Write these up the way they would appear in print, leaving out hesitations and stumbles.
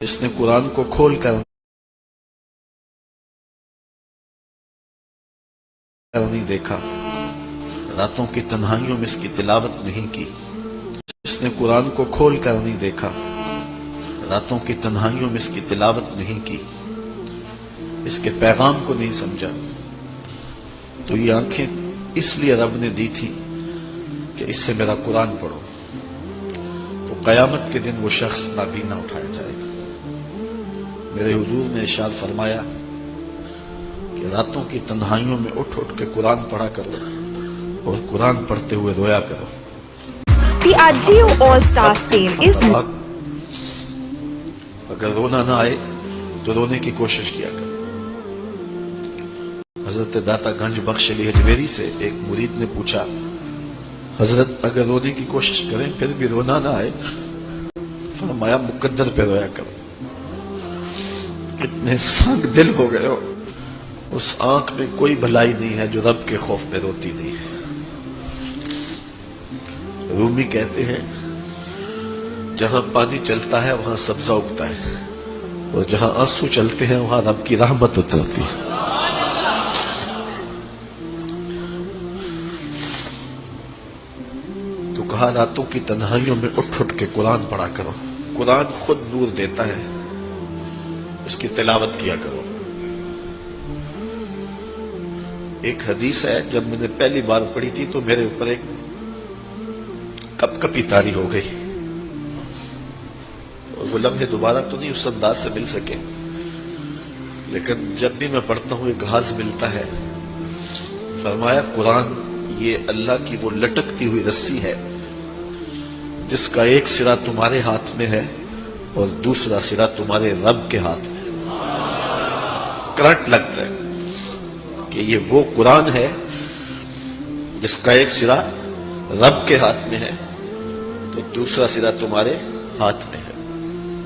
اس نے قرآن کو کھول کر نہیں دیکھا، راتوں کی تنہائیوں میں اس کی تلاوت نہیں کی۔ اس نے قرآن کو کھول کر نہیں دیکھا، راتوں کی تنہائیوں میں اس کی تلاوت نہیں کی، اس کے پیغام کو نہیں سمجھا، تو یہ آنکھیں اس لیے رب نے دی تھی کہ اس سے میرا قرآن پڑھو، تو قیامت کے دن وہ شخص نابینا اٹھایا جائے گا۔ میرے حضور نے ارشاد فرمایا کہ راتوں کی تنہائیوں میں اٹھ اٹھ کے قرآن پڑھا کرو اور قرآن پڑھتے ہوئے رویا کرو۔ The Agio All-Star Sale is... اگر رونا نہ آئے تو رونے کی کوشش کیا کرو۔ حضرت داتا گنج بخش علی حجویری سے ایک مرید نے پوچھا، حضرت اگر رونے کی کوشش کریں پھر بھی رونا نہ آئے؟ فرمایا مقدر پہ رویا کرو۔ اتنے سنگ دل ہو گئے ہو، اس آنکھ میں کوئی بھلائی نہیں ہے جو رب کے خوف میں روتی نہیں ہے۔ رومی کہتے ہیں جہاں پانی چلتا ہے وہاں سبزہ اگتا ہے، اور جہاں آنسو چلتے ہیں وہاں رب کی رحمت اترتی ہے۔ تو کہا راتوں کی تنہائیوں میں اٹھ اٹھ کے قرآن پڑھا کرو، قرآن خود نور دیتا ہے، اس کی تلاوت کیا کرو۔ ایک حدیث ہے، جب میں نے پہلی بار پڑھی تھی تو میرے اوپر ایک کپ کپی طاری ہو گئی، اور وہ لمحے دوبارہ تو نہیں اس انداز سے مل سکے، لیکن جب بھی میں پڑھتا ہوں ایک گھاس ملتا ہے۔ فرمایا قرآن یہ اللہ کی وہ لٹکتی ہوئی رسی ہے جس کا ایک سرا تمہارے ہاتھ میں ہے اور دوسرا سرا تمہارے رب کے ہاتھ میں۔ کرنٹ لگتا ہے کہ یہ وہ قرآن ہے جس کا ایک سرا رب کے ہاتھ میں ہے تو دوسرا سرا تمہارے ہاتھ میں ہے۔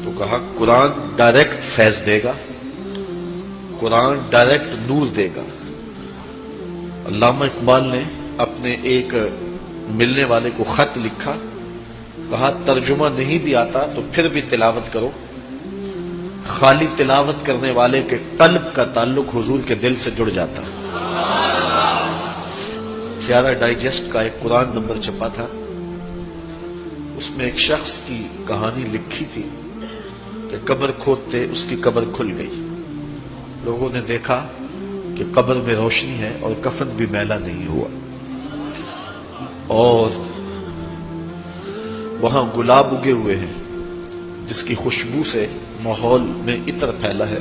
تو کہا قرآن ڈائریکٹ فیض دے گا، قرآن ڈائریکٹ نور دے گا۔ علامہ اقبال نے اپنے ایک ملنے والے کو خط لکھا، کہا ترجمہ نہیں بھی آتا تو پھر بھی تلاوت کرو، خالی تلاوت کرنے والے کے قلب کا تعلق حضور کے دل سے جڑ جاتا۔ سیارہ ڈائجسٹ کا ایک قرآن نمبر چھپا تھا، اس میں ایک شخص کی کہانی لکھی تھی کہ قبر کھودتے اس کی قبر کھل گئی، لوگوں نے دیکھا کہ قبر میں روشنی ہے اور کفن بھی میلا نہیں ہوا، اور وہاں گلاب اگے ہوئے ہیں جس کی خوشبو سے ماحول میں عطر پھیلا ہے۔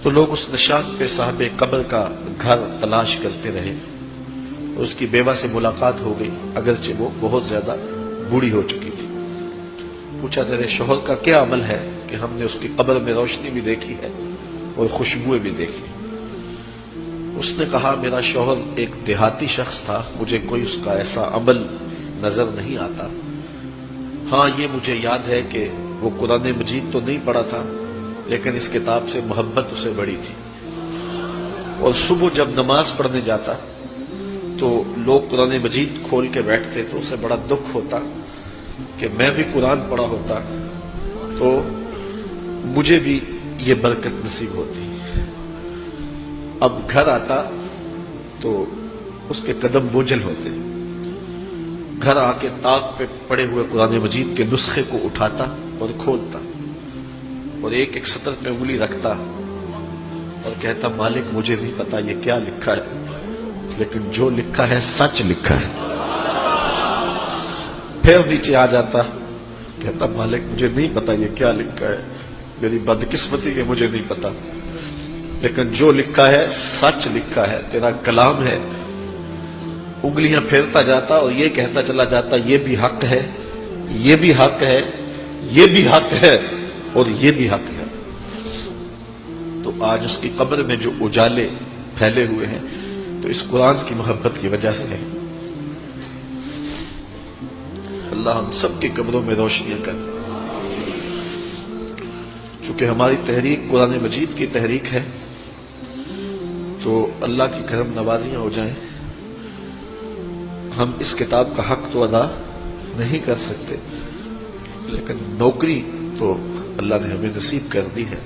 تو لوگ اس نشان پہ صاحب قبر کا گھر تلاش کرتے رہے، اس کی بیوہ سے ملاقات ہو گئی، اگرچہ وہ بہت زیادہ بوڑھی ہو چکی تھی۔ پوچھا تیرے شوہر کا کیا عمل ہے کہ ہم نے اس کی قبر میں روشنی بھی دیکھی ہے اور خوشبوئیں بھی دیکھی؟ اس نے کہا میرا شوہر ایک دیہاتی شخص تھا، مجھے کوئی اس کا ایسا عمل نظر نہیں آتا، ہاں یہ مجھے یاد ہے کہ وہ قرآن مجید تو نہیں پڑھا تھا لیکن اس کتاب سے محبت اسے بڑی تھی، اور صبح جب نماز پڑھنے جاتا تو لوگ قرآن مجید کھول کے بیٹھتے تو اسے بڑا دکھ ہوتا کہ میں بھی قرآن پڑھا ہوتا تو مجھے بھی یہ برکت نصیب ہوتی۔ اب گھر آتا تو اس کے قدم بوجھل ہوتے، گھر آ کے طاق پہ پڑے ہوئے قرآن مجید کے نسخے کو اٹھاتا اور کھولتا، اور ایک ایک سطر پہ انگلی رکھتا اور کہتا مالک مجھے نہیں پتا یہ کیا لکھا ہے، لیکن جو لکھا ہے سچ لکھا ہے۔ پھر نیچے آ جاتا، کہتا مالک مجھے نہیں پتا یہ کیا لکھا ہے، میری بدقسمتی کہ مجھے نہیں پتا، لیکن جو لکھا ہے سچ لکھا ہے، تیرا کلام ہے۔ انگلیاں پھیرتا جاتا اور یہ کہتا چلا جاتا یہ بھی حق ہے، یہ بھی حق ہے، یہ بھی حق ہے، اور یہ بھی حق ہے۔ تو آج اس کی قبر میں جو اجالے پھیلے ہوئے ہیں تو اس قرآن کی محبت کی وجہ سے ہے۔ اللہ ہم سب کی قبروں میں روشنیاں کر۔ چونکہ ہماری تحریک قرآن مجید کی تحریک ہے تو اللہ کی کرم نوازیاں ہو جائیں۔ ہم اس کتاب کا حق تو ادا نہیں کر سکتے، لیکن نوکری تو اللہ نے ہمیں نصیب کر دی ہے۔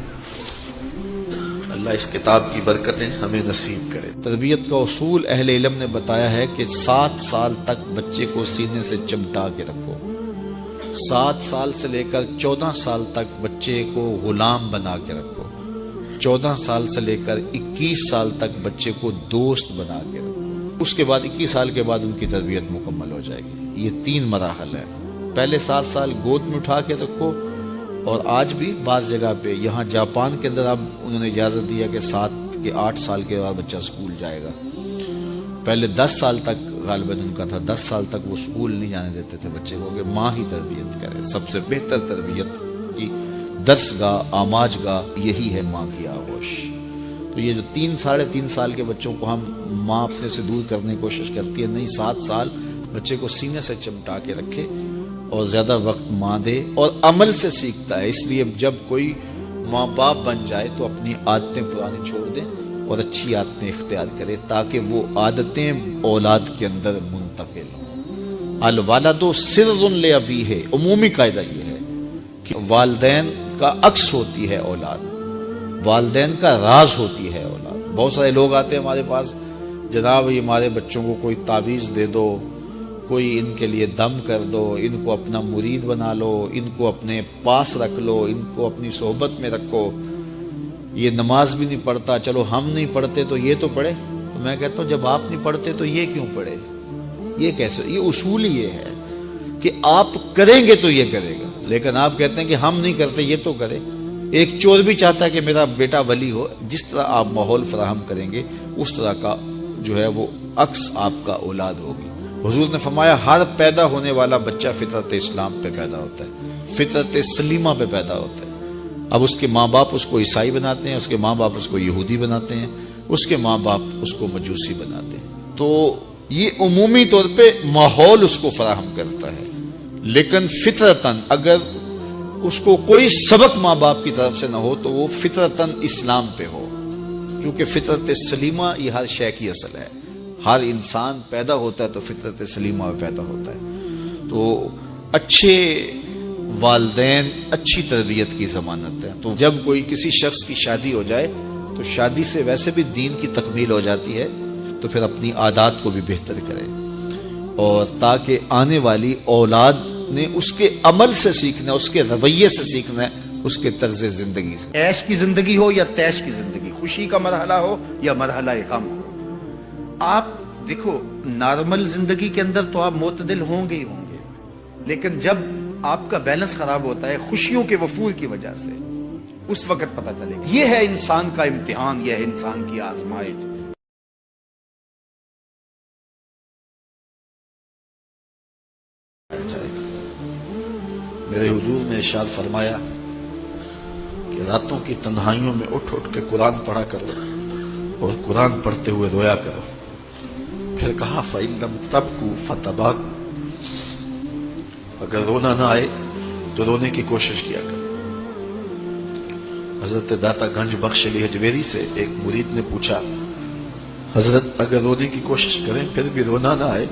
اللہ اس کتاب کی برکتیں ہمیں نصیب کرے۔ تربیت کا اصول اہل علم نے بتایا ہے کہ 7 سال تک بچے کو سینے سے چمٹا کے رکھو، 7 سال سے لے کر 14 سال تک بچے کو غلام بنا کے رکھو، 14 سال سے لے کر 21 سال تک بچے کو دوست بنا کے رکھو، اس کے بعد 21 سال کے بعد ان کی تربیت مکمل ہو جائے گی۔ یہ 3 مراحل ہیں۔ پہلے 7 سال گود میں اٹھا کے رکھو، اور آج بھی بعض جگہ پہ، یہاں جاپان کے اندر اب انہوں نے اجازت دیا کہ 7 کے 8 سال کے بعد بچہ اسکول جائے گا۔ پہلے 10 سال تک غالباً ان کا تھا، 10 سال تک وہ اسکول نہیں جانے دیتے تھے بچے کو، کہ ماں ہی تربیت کرے۔ سب سے بہتر تربیت کی درس گاہ، آماج گاہ یہی ہے ماں کی آغوش۔ تو یہ جو 3 ساڑھے 3 سال کے بچوں کو ہم ماں اپنے سے دور کرنے کی کوشش کرتی ہے، نہیں، 7 سال بچے کو سینے سے چمٹا کے رکھے اور زیادہ وقت ماں دے، اور عمل سے سیکھتا ہے۔ اس لیے جب کوئی ماں باپ بن جائے تو اپنی عادتیں پرانی چھوڑ دیں اور اچھی عادتیں اختیار کرے، تاکہ وہ عادتیں اولاد کے اندر منتقل ہوں۔ الوالد سر لابیہ، عمومی قاعدہ یہ ہے کہ والدین کا عکس ہوتی ہے اولاد، والدین کا راز ہوتی ہے اولاد۔ بہت سارے لوگ آتے ہیں ہمارے پاس، جناب یہ ہمارے بچوں کو کوئی تعویذ دے دو، کوئی ان کے لیے دم کر دو، ان کو اپنا مرید بنا لو، ان کو اپنے پاس رکھ لو، ان کو اپنی صحبت میں رکھو، یہ نماز بھی نہیں پڑھتا، چلو ہم نہیں پڑھتے تو یہ تو پڑھے۔ تو میں کہتا ہوں جب آپ نہیں پڑھتے تو یہ کیوں پڑھے؟ یہ کیسے؟ یہ اصول ہی یہ ہے کہ آپ کریں گے تو یہ کرے گا، لیکن آپ کہتے ہیں کہ ہم نہیں کرتے یہ تو کرے۔ ایک چور بھی چاہتا ہے کہ میرا بیٹا ولی ہو، جس طرح آپ ماحول فراہم کریں گے اس طرح کا جو ہے وہ عکس آپ کا اولاد ہوگی۔ حضور نے فرمایا ہر پیدا ہونے والا بچہ فطرت اسلام پہ پیدا ہوتا ہے، فطرت سلیمہ پہ پیدا ہوتا ہے۔ اب اس کے ماں باپ اس کو عیسائی بناتے ہیں، اس کے ماں باپ اس کو یہودی بناتے ہیں، اس کے ماں باپ اس کو مجوسی بناتے ہیں۔ تو یہ عمومی طور پہ ماحول اس کو فراہم کرتا ہے، لیکن فطرتاً اگر اس کو کوئی سبق ماں باپ کی طرف سے نہ ہو تو وہ فطرتاً اسلام پہ ہو، کیونکہ فطرت سلیمہ یہ ہر شے کی اصل ہے۔ ہر انسان پیدا ہوتا ہے تو فطرت سلیمہ میں پیدا ہوتا ہے۔ تو اچھے والدین اچھی تربیت کی ضمانت ہے۔ تو جب کوئی کسی شخص کی شادی ہو جائے تو شادی سے ویسے بھی دین کی تکمیل ہو جاتی ہے، تو پھر اپنی عادات کو بھی بہتر کرے، اور تاکہ آنے والی اولاد نے اس کے عمل سے سیکھنا ہے، اس کے رویے سے سیکھنا ہے، اس کے طرز زندگی سے۔ عیش کی زندگی ہو یا تیش کی زندگی، خوشی کا مرحلہ ہو یا مرحلہ غم ہو، آپ دیکھو نارمل زندگی کے اندر تو آپ معتدل ہوں گے ہی ہوں گے، لیکن جب آپ کا بیلنس خراب ہوتا ہے خوشیوں کے وفور کی وجہ سے، اس وقت پتہ چلے گا۔ یہ ہے انسان کا امتحان، یہ ہے انسان کی آزمائش۔ میرے حضور نے ارشاد فرمایا کہ راتوں کی تنہائیوں میں اٹھ اٹھ کے قرآن پڑھا کرو اور قرآن پڑھتے ہوئے رویا کرو۔ پھر کہا فَإِن لَمْ تَبْكُوا فَتَبَاكُوا، اگر رونا نہ آئے تو رونے کی کوشش کیا کرو۔ حضرت داتا گنج بخش علی حجویری سے ایک مرید نے پوچھا، حضرت اگر رونے کی کوشش کریں پھر بھی رونا نہ آئے